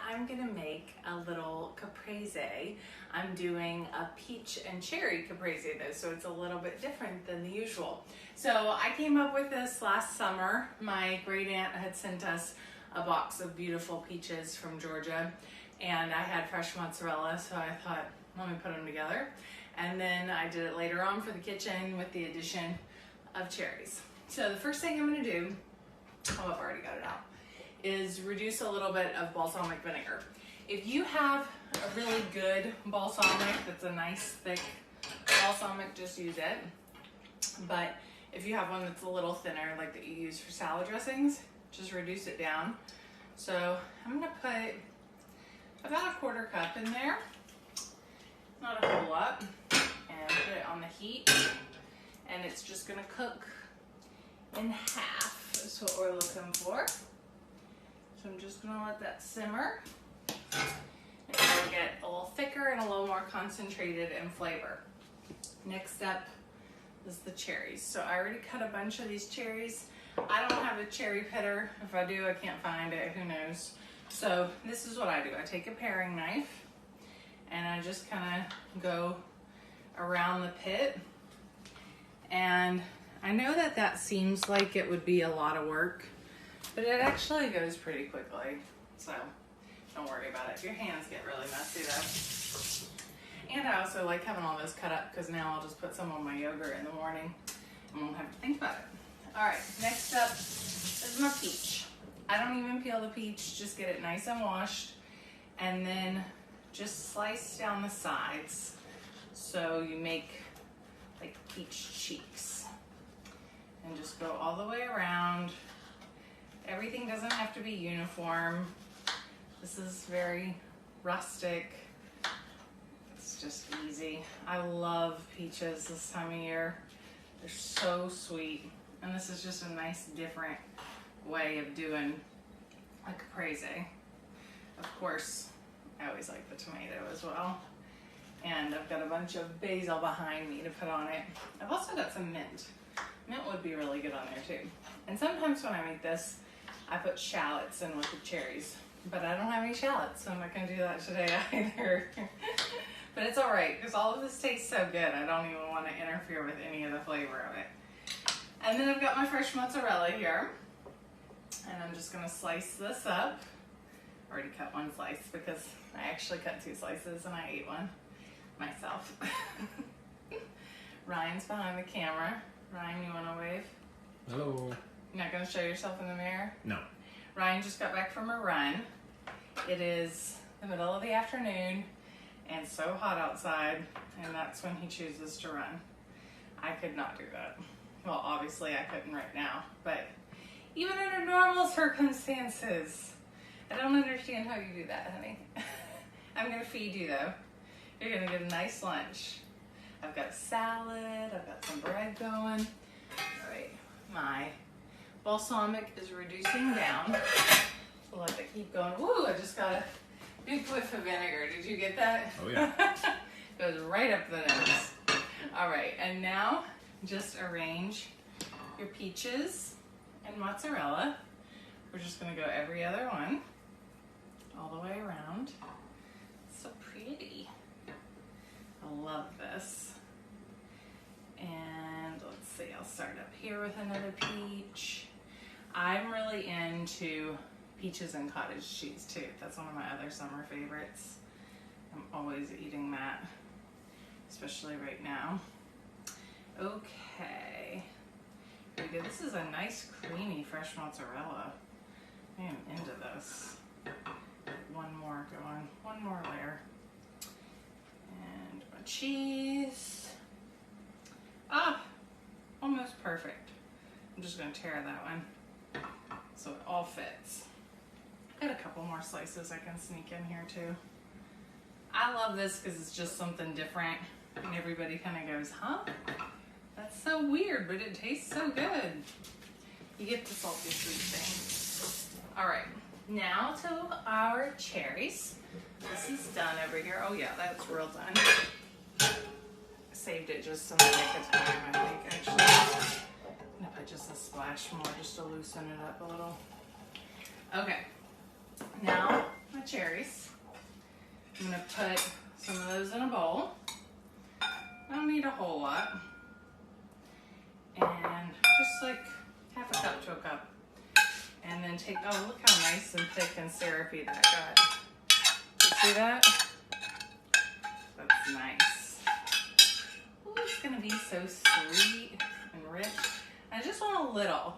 I'm gonna make a little caprese. I'm doing a peach and cherry caprese though, so it's a little bit different than the usual. So I came up with this last summer. My great aunt had sent us a box of beautiful peaches from Georgia, and I had fresh mozzarella, so I thought, let me put them together. And then I did it later on for the kitchen with the addition of cherries. So the first thing I'm gonna do, oh, I've already got it out, is reduce a little bit of balsamic vinegar. If you have a really good balsamic that's a nice thick balsamic, just use it. But if you have one that's a little thinner, like that you use for salad dressings, just reduce it down. So I'm gonna put about a 1/4 cup in there, not a whole lot, and put it on the heat. And it's just gonna cook in half, is what we're looking for. So I'm just gonna let that simmer. And it'll get a little thicker and a little more concentrated in flavor. Next up is the cherries. So I already cut a bunch of these cherries. I don't have a cherry pitter. If I do, I can't find it, who knows. So this is what I do. I take a paring knife and I just kind of go around the pit. And I know that that seems like it would be a lot of work, but it actually goes pretty quickly. So don't worry about it. Your hands get really messy though. And I also like having all this cut up because now I'll just put some on my yogurt in the morning and won't have to think about it. All right, next up is my peach. I don't even peel the peach, just get it nice and washed, and then just slice down the sides so you make like peach cheeks. And just go all the way around. Everything doesn't have to be uniform. This is very rustic. It's just easy. I love peaches this time of year. They're so sweet. And this is just a nice different way of doing a caprese. Of course, I always like the tomato as well. And I've got a bunch of basil behind me to put on it. I've also got some mint. Mint would be really good on there too. And sometimes when I make this, I put shallots in with the cherries. But I don't have any shallots, so I'm not gonna do that today either. But it's all right, because all of this tastes so good, I don't even want to interfere with any of the flavor of it. And then I've got my fresh mozzarella here. And I'm just gonna slice this up. I already cut one slice because I actually cut 2 slices and I ate one myself. Ryan's behind the camera. Ryan, you wanna wave? Hello. You're not gonna show yourself in the mirror? No. Ryan just got back from a run. It is the middle of the afternoon and so hot outside, and that's when he chooses to run. I could not do that. Well, obviously I couldn't right now, but even under normal circumstances, I don't understand how you do that, honey. I'm gonna feed you though. You're gonna get a nice lunch. I've got a salad, I've got some bread going. All right, my balsamic is reducing down. So let it keep going. Woo, I just got a big whiff of vinegar. Did you get that? Oh yeah. Goes right up the nose. All right, and now just arrange your peaches and mozzarella. We're just gonna go every other one, all the way around. So pretty. I love this. And let's see, I'll start up here with another peach. I'm really into peaches and cottage cheese too. That's one of my other summer favorites. I'm always eating that, especially right now. Okay, here we go. This is a nice creamy fresh mozzarella. I am into this. One more going, one more layer. And my cheese. Ah, almost perfect. I'm just gonna tear that one so it all fits. Got a couple more slices I can sneak in here too. I love this because it's just something different and everybody kind of goes, huh? That's so weird, but it tastes so good. You get the salty sweet thing. All right, now to our cherries. This is done over here. Oh yeah, that's real done. Saved it just in the nick of time, I think, actually. I'm gonna put just a splash more just to loosen it up a little. Okay, now my cherries. I'm gonna put some of those in a bowl. I don't need a whole lot. And just like half a cup to a cup. And then take, oh, look how nice and thick and syrupy that got. You see that? That's nice. Ooh, it's gonna be so sweet and rich. I just want a little.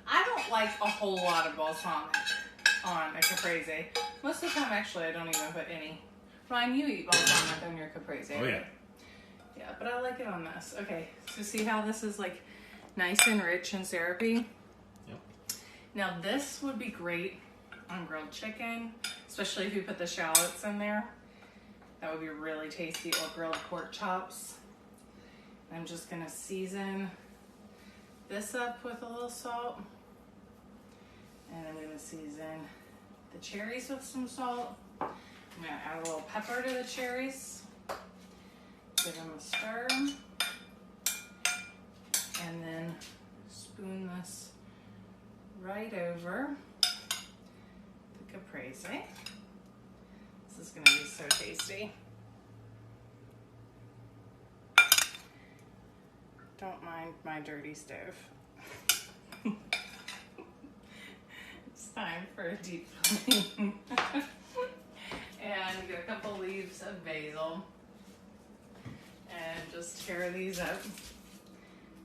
I don't like a whole lot of balsamic on a caprese. Most of the time, actually, I don't even put any. Ryan, you eat balsamic on your caprese. Oh, yeah. Yeah, but I like it on this. Okay, so see how this is like nice and rich and syrupy? Yep. Now this would be great on grilled chicken, especially if you put the shallots in there. That would be really tasty, or grilled pork chops. I'm just gonna season this up with a little salt. And I'm gonna season the cherries with some salt. I'm gonna add a little pepper to the cherries. Give them a stir. And then spoon this right over the caprese. This is gonna be so tasty. Don't mind my dirty stove. It's time for a deep clean. And get a couple leaves of basil. And just tear these up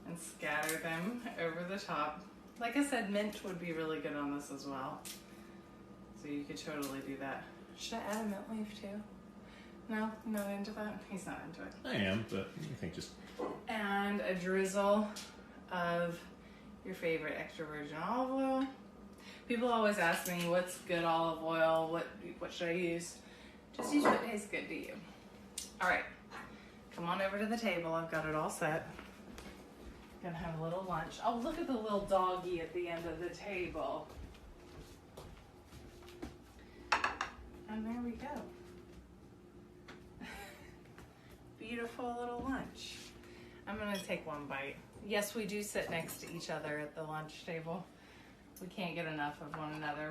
and scatter them over the top. Like I said, mint would be really good on this as well. So you could totally do that. Should I add a mint leaf too? No? Not into that? He's not into it. I am, but I think just... And a drizzle of your favorite extra virgin olive oil. People always ask me, what's good olive oil? What should I use? Just use what tastes good to you. All right, come on over to the table. I've got it all set. Gonna have a little lunch. Oh, look at the little doggy at the end of the table. And there we go. Beautiful little lunch. I'm gonna take one bite. Yes, we do sit next to each other at the lunch table. We can't get enough of one another.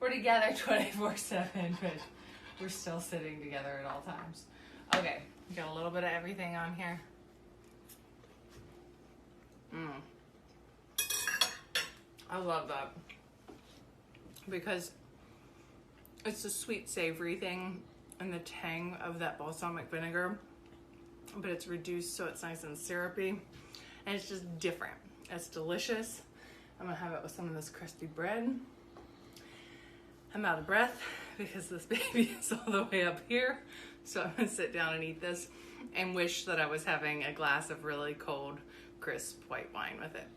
We're together 24/7, but we're still sitting together at all times. Okay, got a little bit of everything on here. I love that because it's a sweet savory thing and the tang of that balsamic vinegar, but it's reduced so it's nice and syrupy and it's just different. It's delicious. I'm gonna have it with some of this crusty bread. I'm out of breath because this baby is all the way up here, so I'm gonna sit down and eat this and wish that I was having a glass of really cold, crisp white wine with it.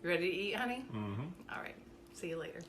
You ready to eat, honey? Mm-hmm. All right, see you later.